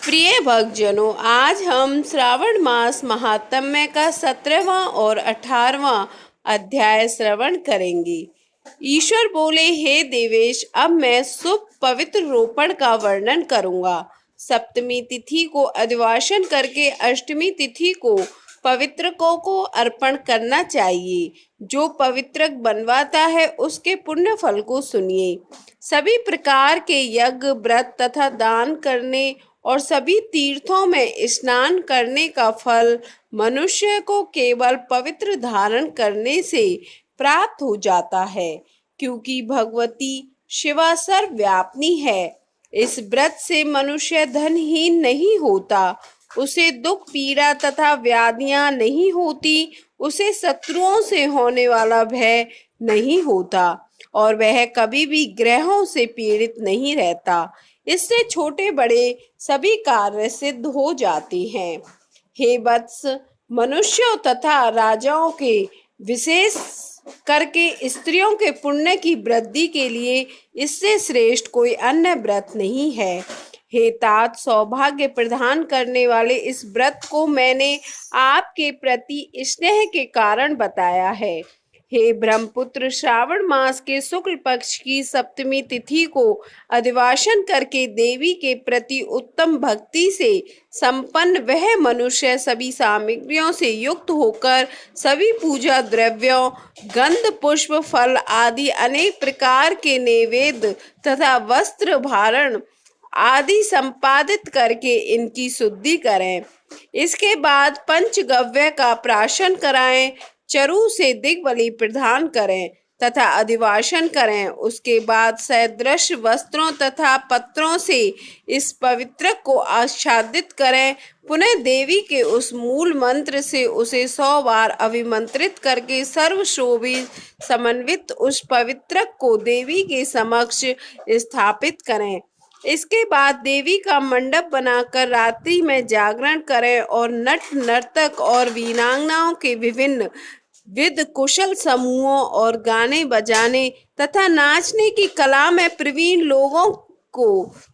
प्रिय भक्तजनों, आज हम श्रावण मास महात्म्य का 17वां और 18वां अध्याय श्रवण करेंगे। ईश्वर बोले, हे देवेश, अब मैं शुभ पवित्र रोपण का वर्णन करूंगा। सप्तमी तिथि को अधिवासन करके अष्टमी तिथि को पवित्रकों को अर्पण करना चाहिए। जो पवित्रक बनवाता है उसके पुण्य फल को सुनिए। सभी प्रकार के यज्ञ, व्रत तथा दान करने और सभी तीर्थों में स्नान करने का फल मनुष्य को केवल पवित्र धारण करने से प्राप्त हो जाता है, क्योंकि भगवती शिवा सर्वव्यापिनी है। इस व्रत से मनुष्य धनहीन नहीं होता, उसे दुख पीड़ा तथा व्याधियां नहीं होती, उसे शत्रुओं से होने वाला भय नहीं होता और वह कभी भी ग्रहों से पीड़ित नहीं रहता। इससे छोटे बड़े सभी कार्य सिद्ध हो जाते हैं। हे वत्स, मनुष्यों तथा राजाओं के विशेष करके स्त्रियों के पुण्य की वृद्धि के लिए इससे श्रेष्ठ कोई अन्य व्रत नहीं है। हे तात, सौभाग्य प्रदान करने वाले इस व्रत को मैंने आपके प्रति स्नेह के कारण बताया है। हे ब्रह्मपुत्र, श्रावण मास के शुक्ल पक्ष की सप्तमी तिथि को अधिवासन करके देवी के प्रति उत्तम भक्ति से संपन्न वह मनुष्य सभी सामग्रियों से युक्त होकर सभी पूजा द्रव्यों, गंध, पुष्प, फल आदि अनेक प्रकार के नैवेद्य तथा वस्त्र भारण आदि संपादित करके इनकी शुद्धि करें। इसके बाद पंचगव्य का प्राशन कराएं, चरु से दिग्बलि प्रदान करें तथा अधिवासन करें। उसके बाद सदृश वस्त्रों तथा पत्रों से इस पवित्र को आच्छादित करें। पुनः देवी के उस मूल मंत्र से उसे 100 बार अभिमंत्रित करके सर्वशोभित समन्वित उस पवित्र को देवी के समक्ष स्थापित करें। इसके बाद देवी का मंडप बनाकर रात्रि में जागरण करें और नट नर्तक और वीरांगनाओं के विभिन्न विद कुशल समूहों और गाने बजाने तथा नाचने की कला में प्रवीण लोगों को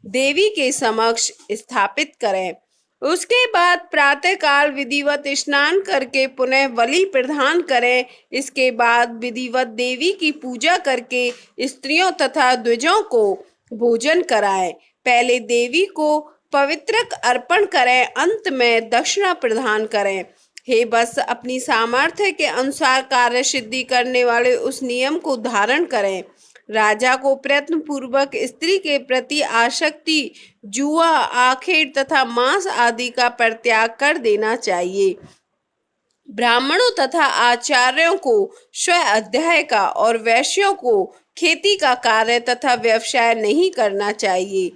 देवी के समक्ष स्थापित करें। उसके बाद प्रातःकाल विधिवत स्नान करके पुनः बलि प्रदान करें। इसके बाद विधिवत देवी की पूजा करके स्त्रियों तथा द्विजों को भोजन कराएं। पहले देवी को पवित्रक अर्पण करें, अंत में दक्षिणा प्रदान करें। हे बस, अपनी सामर्थ्य के अनुसार कार्य सिद्धि करने वाले उस नियम को धारण करें। राजा को प्रयत्न पूर्वक स्त्री के प्रति आसक्ति, जुआ, आखेट तथा मांस आदि का परित्याग कर देना चाहिए। ब्राह्मणों तथा आचार्यों को स्व अध्याय का और वैश्यों को खेती का कार्य तथा व्यवसाय नहीं करना चाहिए।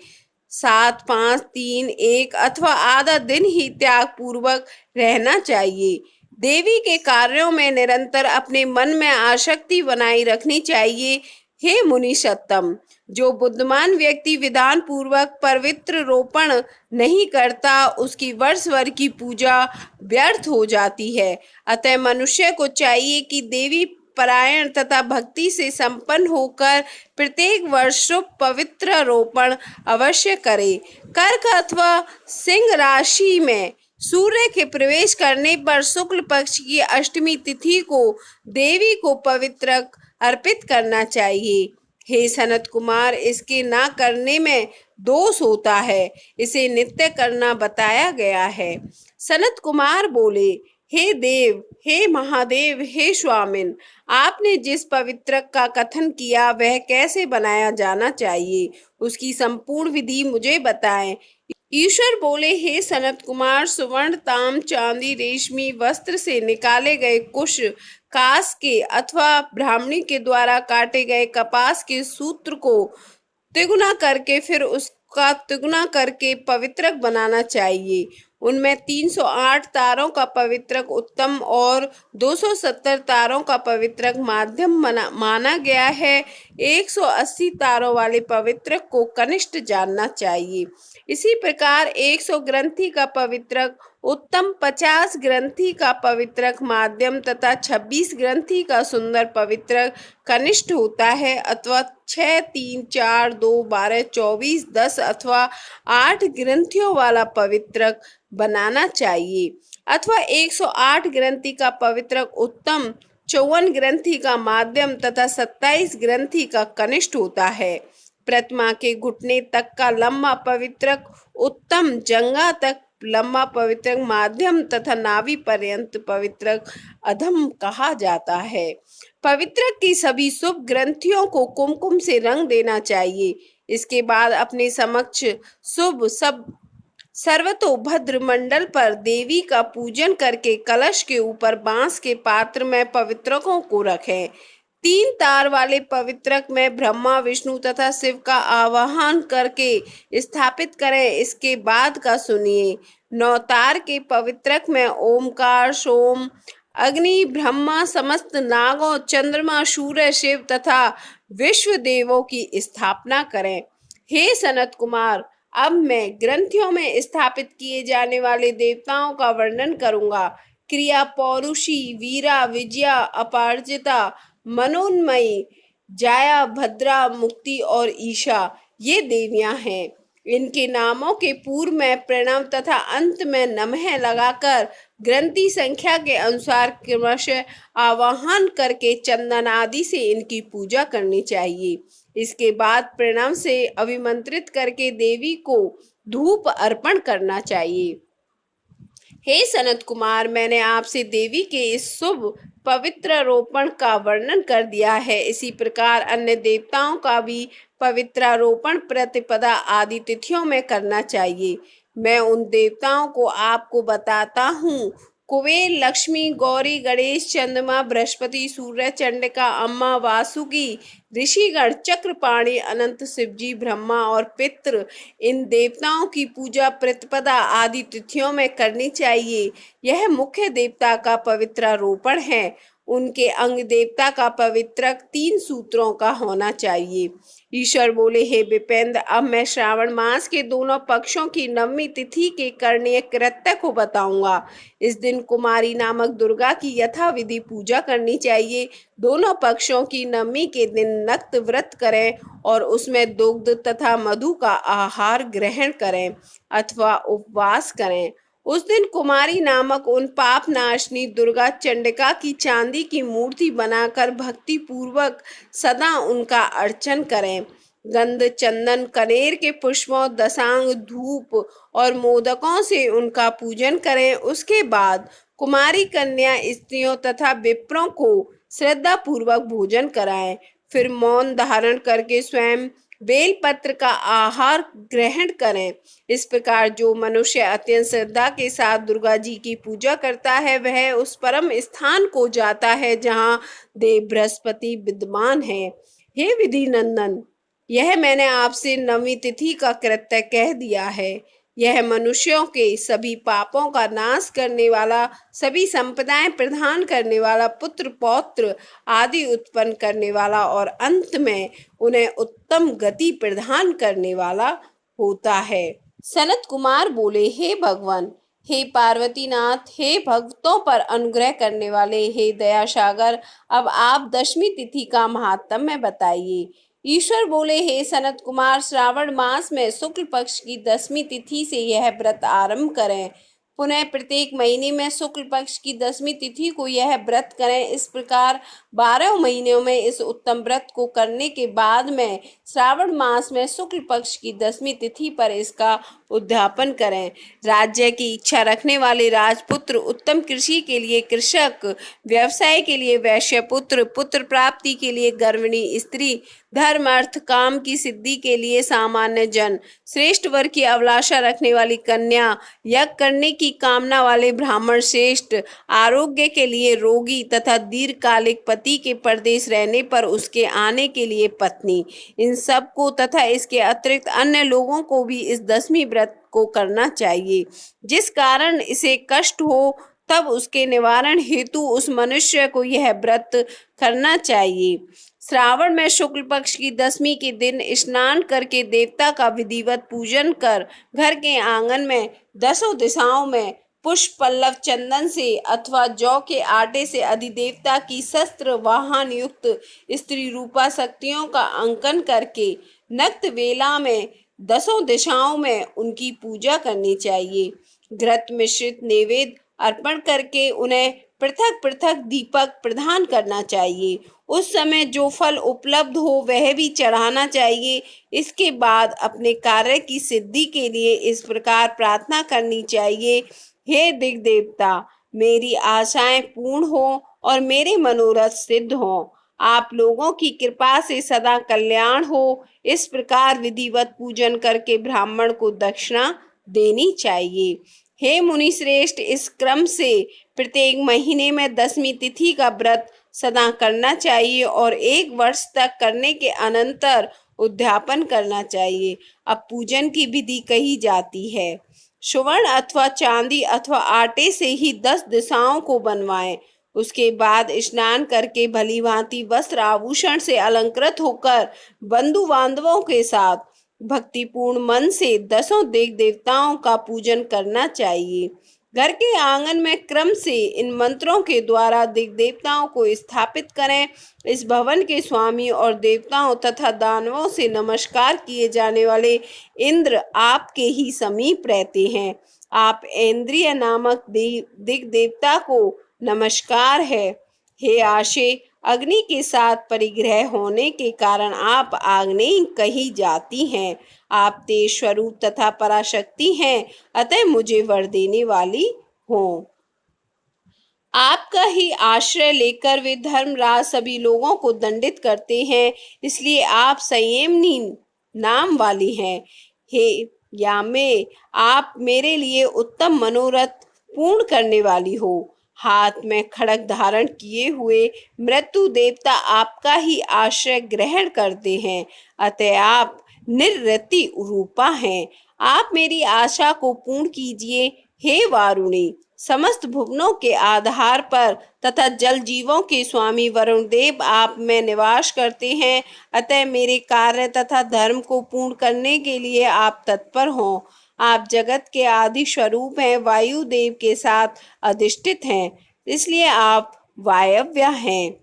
7, 5, 3, 1 अथवा आधा दिन ही त्याग पूर्वक रहना चाहिए। देवी के कार्यों में निरंतर अपने मन में आसक्ति बनाई रखनी चाहिए। हे मुनि सत्तम, जो बुद्धिमान व्यक्ति विधान पूर्वक पवित्र रोपण नहीं करता, उसकी वर्ष भर की पूजा व्यर्थ हो जाती है। अतः मनुष्य को चाहिए कि देवी परायण तथा भक्ति से संपन्न होकर प्रत्येक वर्ष शुभ पवित्र रोपण अवश्य करे। कर्क अथवा सिंह राशि में सूर्य के प्रवेश करने पर शुक्ल पक्ष की अष्टमी तिथि को देवी को पवित्र अर्पित करना चाहिए। हे सनत कुमार, इसके ना करने में दोष होता है, इसे नित्य करना बताया गया है। सनत कुमार बोले, हे देव, हे महादेव, हे स्वामिन, आपने जिस पवित्र का कथन किया वह कैसे बनाया जाना चाहिए, उसकी संपूर्ण विधि मुझे बताएं। ईश्वर बोले, हे सनत कुमार, सुवर्ण, ताम, चांदी, रेशमी वस्त्र से निकाले गए कुश, कास के अथवा ब्राह्मणी के द्वारा काटे गए कपास के सूत्र को तिगुना करके फिर उसका तिगुना करके पवित्रक बनाना चाहिए। उनमें 308 तारों का पवित्रक उत्तम और 270 तारों का पवित्रक माध्यम माना गया है। 180 तारों वाले पवित्रक को कनिष्ठ जानना चाहिए। इसी प्रकार 100 ग्रंथि का पवित्रक उत्तम, 50 ग्रंथि का पवित्रक माध्यम तथा 26 ग्रंथि का सुंदर पवित्रक कनिष्ठ होता है, अथवा 6, 3, 4, 2, 12, 24, 10 अथवा 8 ग्रंथियों वाला पवित्रक बनाना चाहिए, अथवा 108 ग्रंथि का पवित्रक उत्तम, 54 ग्रंथि का माध्यम तथा 27 ग्रंथि का कनिष्ठ होता है। प्रतिमा के घुटने तक का लंबा पवित्रक उत्तम, जंगा तक लंबा पवित्रक माध्यम तथा नाभि पर्यंत पवित्रक अधम कहा जाता है। पवित्रक की सभी शुभ ग्रंथियों को कुमकुम से रंग देना चाहिए। इसके बाद अपने समक्ष शुभ सब सर्वतोभद्र मंडल पर देवी का पूजन करके कलश के ऊपर बांस के पात्र में पवित्रकों को रखें। 3 तार वाले पवित्रक में ब्रह्मा, विष्णु तथा शिव का आवाहन करके स्थापित करें। इसके बाद का सुनिए। 9 तार के पवित्रक में ओमकार, सोम, अग्नि, ब्रह्मा, समस्त नागों, चंद्रमा, सूर्य, शिव तथा विश्व देवों की स्थापना करें। हे सनत कुमार, अब मैं ग्रंथियों में स्थापित किए जाने वाले देवताओं का वर्णन करूंगा। क्रिया, पौरुषी, वीरा, विजया, अपार्जिता, मनोन्मयी, जाया, भद्रा, मुक्ति और ईशा ये देवियां हैं। इनके नामों के पूर्व में प्रणव तथा अंत में नमः लगाकर ग्रंथि संख्या के अनुसार क्रमशः आवाहन करके चंदन आदि से इनकी पूजा करनी चाहिए। इसके बाद प्रणव से अभिमंत्रित करके देवी को धूप अर्पण करना चाहिए। हे सनत कुमार, मैंने आपसे देवी के इस शुभ पवित्र रोपण का वर्णन कर दिया है। इसी प्रकार अन्य देवताओं का भी पवित्रारोपण प्रतिपदा आदि तिथियों में करना चाहिए। मैं उन देवताओं को आपको बताता हूँ। कुबेर, लक्ष्मी, गौरी, गणेश, चंद्रमा, बृहस्पति, सूर्य, चंडिका, अम्मा, वासुकी, ऋषिगण, चक्रपाणि, अनंत, शिवजी, ब्रह्मा और पितृ, इन देवताओं की पूजा प्रतिपदा आदि तिथियों में करनी चाहिए। यह मुख्य देवता का पवित्रारोपण है। उनके अंग देवता का पवित्रक 3 सूत्रों का होना चाहिए। ईश्वर बोले, हे विपेंद्र, अब मैं श्रावण मास के दोनों पक्षों की 9वीं तिथि के करणीय कृत्य को बताऊंगा। इस दिन कुमारी नामक दुर्गा की यथाविधि पूजा करनी चाहिए। दोनों पक्षों की 9वीं के दिन नक्त व्रत करें और उसमें दुग्ध तथा मधु का आहार ग्रहण करें अथवा उपवास करें। उस दिन कुमारी नामक उन पाप नाशनी दुर्गा चंडिका की चांदी की मूर्ति बनाकर भक्ति पूर्वक सदा उनका अर्चन करें। गंध, चंदन, कनेर के पुष्पों, दशांग, धूप और मोदकों से उनका पूजन करें। उसके बाद कुमारी कन्या स्त्रियों तथा विप्रों को श्रद्धा पूर्वक भोजन कराएं। फिर मौन धारण करके स्वयं बेलपत्र का आहार ग्रहण करें। इस प्रकार जो मनुष्य अत्यंत श्रद्धा के साथ दुर्गा जी की पूजा करता है वह उस परम स्थान को जाता है जहाँ देव बृहस्पति विद्यमान है। हे विधि नंदन, यह मैंने आपसे 9वीं तिथि का कृत्य कह दिया है। यह मनुष्यों के सभी पापों का नाश करने वाला, सभी संपदाएं प्रदान करने वाला, पुत्र पौत्र आदि उत्पन्न करने वाला और अंत में उन्हें उत्तम गति प्रदान करने वाला होता है। सनत कुमार बोले, हे भगवान, हे पार्वतीनाथ, हे भक्तों पर अनुग्रह करने वाले, हे दया सागर, अब आप 10वीं तिथि का महात्म्य बताइए। ईश्वर बोले, हे सनत कुमार, श्रावण मास में शुक्ल पक्ष की 10वीं तिथि से यह व्रत आरंभ करें। पुनः प्रत्येक महीने में शुक्ल पक्ष की 10वीं तिथि को यह व्रत करें। इस प्रकार 12 महीनों में इस उत्तम व्रत को करने के बाद में श्रावण मास में शुक्ल पक्ष की 10वीं तिथि पर इसका उद्यापन करें। राज्य की इच्छा रखने वाले राजपुत्र, उत्तम कृषि के लिए कृषक, व्यवसाय के लिए वैश्य पुत्र, पुत्र प्राप्ति के लिए गर्भिणी स्त्री, धर्म अर्थ काम की सिद्धि के लिए सामान्य जन, श्रेष्ठ वर की अभिलाषा रखने वाली कन्या, यज्ञ करने की कामना वाले ब्राह्मण श्रेष्ठ, आरोग्य के लिए रोगी तथा दीर्घकालिक पति के परदेश रहने पर उसके आने के लिए पत्नी, इन सब को तथा इसके अतिरिक्त अन्य लोगों को भी इस 10वीं व्रत को करना चाहिए। जिस कारण इसे कष्ट हो तब उसके निवारण हेतु उस मनुष्य को यह व्रत करना चाहिए। श्रावण में शुक्ल पक्ष की दशमी के दिन स्नान करके देवता का विधिवत पूजन कर घर के आंगन में दसों दिशाओं में पुष्प पल्लव चंदन से अथवा जौ के आटे से अधिदेवता की शस्त्र वाहन युक्त स्त्री रूपा शक्तियों का अंकन करके नक्त वेला में दसों दिशाओं में उनकी पूजा करनी चाहिए। घृत मिश्रित नैवेद्य अर्पण करके उन्हें पृथक पृथक दीपक प्रदान करना चाहिए। उस समय जो फल उपलब्ध हो वह भी चढ़ाना चाहिए। इसके बाद अपने कार्य की सिद्धि के लिए इस प्रकार प्रार्थना करनी चाहिए, हे दिग देवता, मेरी आशाएं पूर्ण हो और मेरे मनोरथ सिद्ध हो। आप लोगों की कृपा से सदा कल्याण हो। इस प्रकार विधिवत पूजन करके ब्राह्मण को दक्षिणा देनी चाहिए। हे मुनि श्रेष्ठ, इस क्रम से प्रत्येक महीने में दसवीं तिथि का व्रत सदा करना चाहिए और 1 वर्ष तक करने के अनंतर उद्यापन करना चाहिए। अब पूजन की विधि कही जाती है। स्वर्ण अथवा चांदी अथवा आटे से ही 10 दिशाओं को बनवाएं। उसके बाद स्नान करके भली भांति वस्त्र आभूषण से अलंकृत होकर बंधु बांधवों के साथ भक्तिपूर्ण मन से दसों देव देवताओं का पूजन करना चाहिए। घर के आंगन में क्रम से इन मंत्रों के द्वारा दिग देवताओं को स्थापित करें। इस भवन के स्वामी और देवताओं तथा दानवों से नमस्कार किए जाने वाले इंद्र आपके ही समीप रहते हैं। आप इंद्रिय नामक दिग देवता को नमस्कार है। हे आशे, अग्नि के साथ परिग्रह होने के कारण आप आग्नेय कही जाती हैं। आप तेज स्वरूप तथा पराशक्ति हैं, अतः मुझे वर देने वाली हो। आपका ही आश्रय लेकर वे धर्मराज सभी लोगों को दंडित करते हैं, इसलिए आप संयमनी नाम वाली हैं। हे यामे, आप मेरे लिए उत्तम मनोरथ पूर्ण करने वाली हो। हाथ में खड्ग धारण किए हुए मृत्यु देवता आपका ही आश्रय ग्रहण करते हैं, अतः आप निर्रति रूपा हैं। आप मेरी आशा को पूर्ण कीजिए। हे वारुणी, समस्त भुवनों के आधार पर तथा जल जीवों के स्वामी वरुण देव आप में निवास करते हैं, अतः मेरे कार्य तथा धर्म को पूर्ण करने के लिए आप तत्पर हों। आप जगत के आदि स्वरूप हैं, वायु देव के साथ अधिष्ठित हैं, इसलिए आप वायव्य हैं।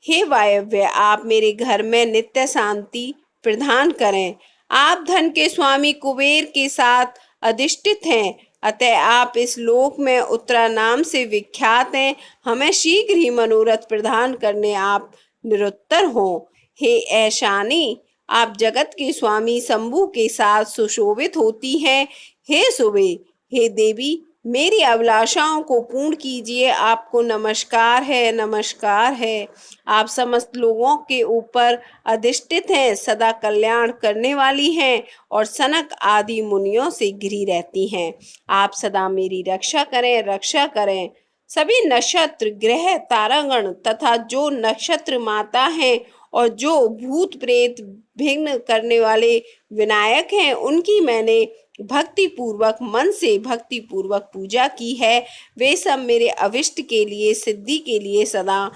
हे वायव्य, आप मेरे घर में नित्य शांति प्रदान करें। आप धन के स्वामी कुबेर के साथ अधिष्ठित हैं, अतः आप इस लोक में उत्तरा नाम से विख्यात हैं। हमें शीघ्र ही मनोरथ प्रदान करने आप निरुत्तर हो। हे ऐशानी, आप जगत के स्वामी शंभु के साथ सुशोभित होती हैं। हे सुबे, हे देवी, मेरी अभिलाषाओं को पूर्ण कीजिए। आपको नमस्कार है, नमस्कार है। आप समस्त लोगों के ऊपर अधिष्ठित हैं, सदा कल्याण करने वाली हैं और सनक आदि मुनियों से घिरी रहती हैं। आप सदा मेरी रक्षा करें, रक्षा करें। सभी नक्षत्र, ग्रह, तारागण तथा जो नक्षत्र माता हैं और जो भूत प्रेत विघ्न करने वाले विनायक हैं, उनकी मैंने भक्ति पूर्वक मन से भक्ति पूर्वक पूजा की है। वे सब मेरे अभिष्ट के लिए, सिद्धि के लिए सदा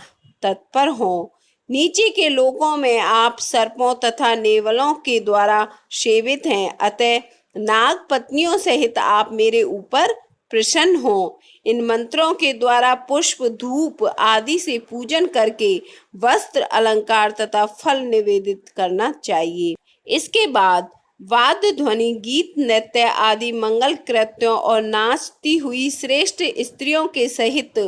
तत्पर हों। नीचे के लोकों में आप सर्पों तथा नेवलों के द्वारा सेवित हैं, अतः नाग पत्नियों सहित आप मेरे ऊपर प्रसन्न हो। इन मंत्रों के द्वारा पुष्प, धूप आदि से पूजन करके वस्त्र, अलंकार तथा फल निवेदित करना चाहिए। इसके बाद वाद्य ध्वनि, गीत, नृत्य आदि मंगल कृत्यों और नाचती हुई श्रेष्ठ स्त्रियों के सहित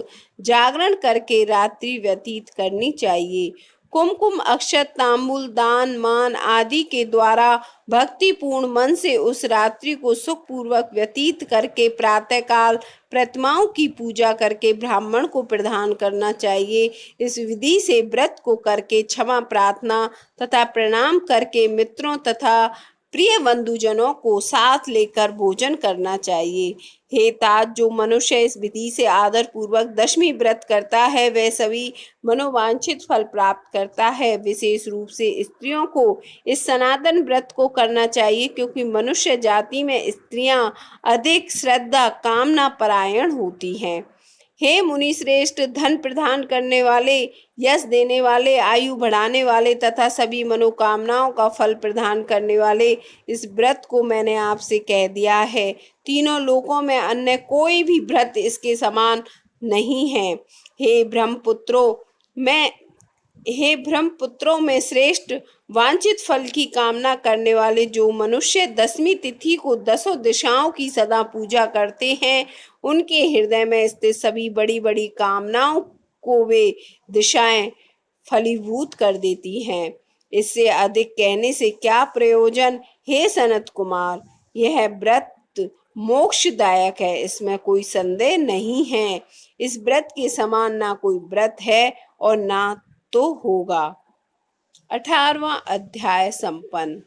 जागरण करके रात्रि व्यतीत करनी चाहिए। कुमकुम, अक्षत, तांबूल, दान, मान आदि के द्वारा भक्तिपूर्ण मन से उस रात्रि को सुखपूर्वक व्यतीत करके प्रातःकाल प्रतिमाओं की पूजा करके ब्राह्मण को प्रदान करना चाहिए। इस विधि से व्रत को करके क्षमा प्रार्थना तथा प्रणाम करके मित्रों तथा प्रिय बंधुजनों को साथ लेकर भोजन करना चाहिए। हे तात, जो मनुष्य इस विधि से आदर पूर्वक दशमी व्रत करता है वह सभी मनोवांछित फल प्राप्त करता है। विशेष रूप से स्त्रियों को इस सनातन व्रत को करना चाहिए, क्योंकि मनुष्य जाति में स्त्रियां अधिक श्रद्धा कामना परायण होती हैं। हे मुनि श्रेष्ठ, धन प्रदान करने वाले, यश देने वाले, आयु बढ़ाने वाले तथा सभी मनोकामनाओं का फल प्रदान करने वाले इस व्रत को मैंने आपसे कह दिया है। तीनों लोकों में अन्य कोई भी व्रत इसके समान नहीं है। हे ब्रह्मपुत्रों में श्रेष्ठ, वांछित फल की कामना करने वाले जो मनुष्य 10वीं तिथि को 10 दिशाओं की सदा पूजा करते हैं, उनके हृदय में स्थित सभी बड़ी बड़ी कामनाओं को वे दिशाएं फलीभूत कर देती हैं। इससे अधिक कहने से क्या प्रयोजन। हे सनत कुमार, यह व्रत मोक्षदायक है, इसमें कोई संदेह नहीं है। इस व्रत के समान ना कोई व्रत है और ना तो होगा। 18वां अध्याय संपन्न।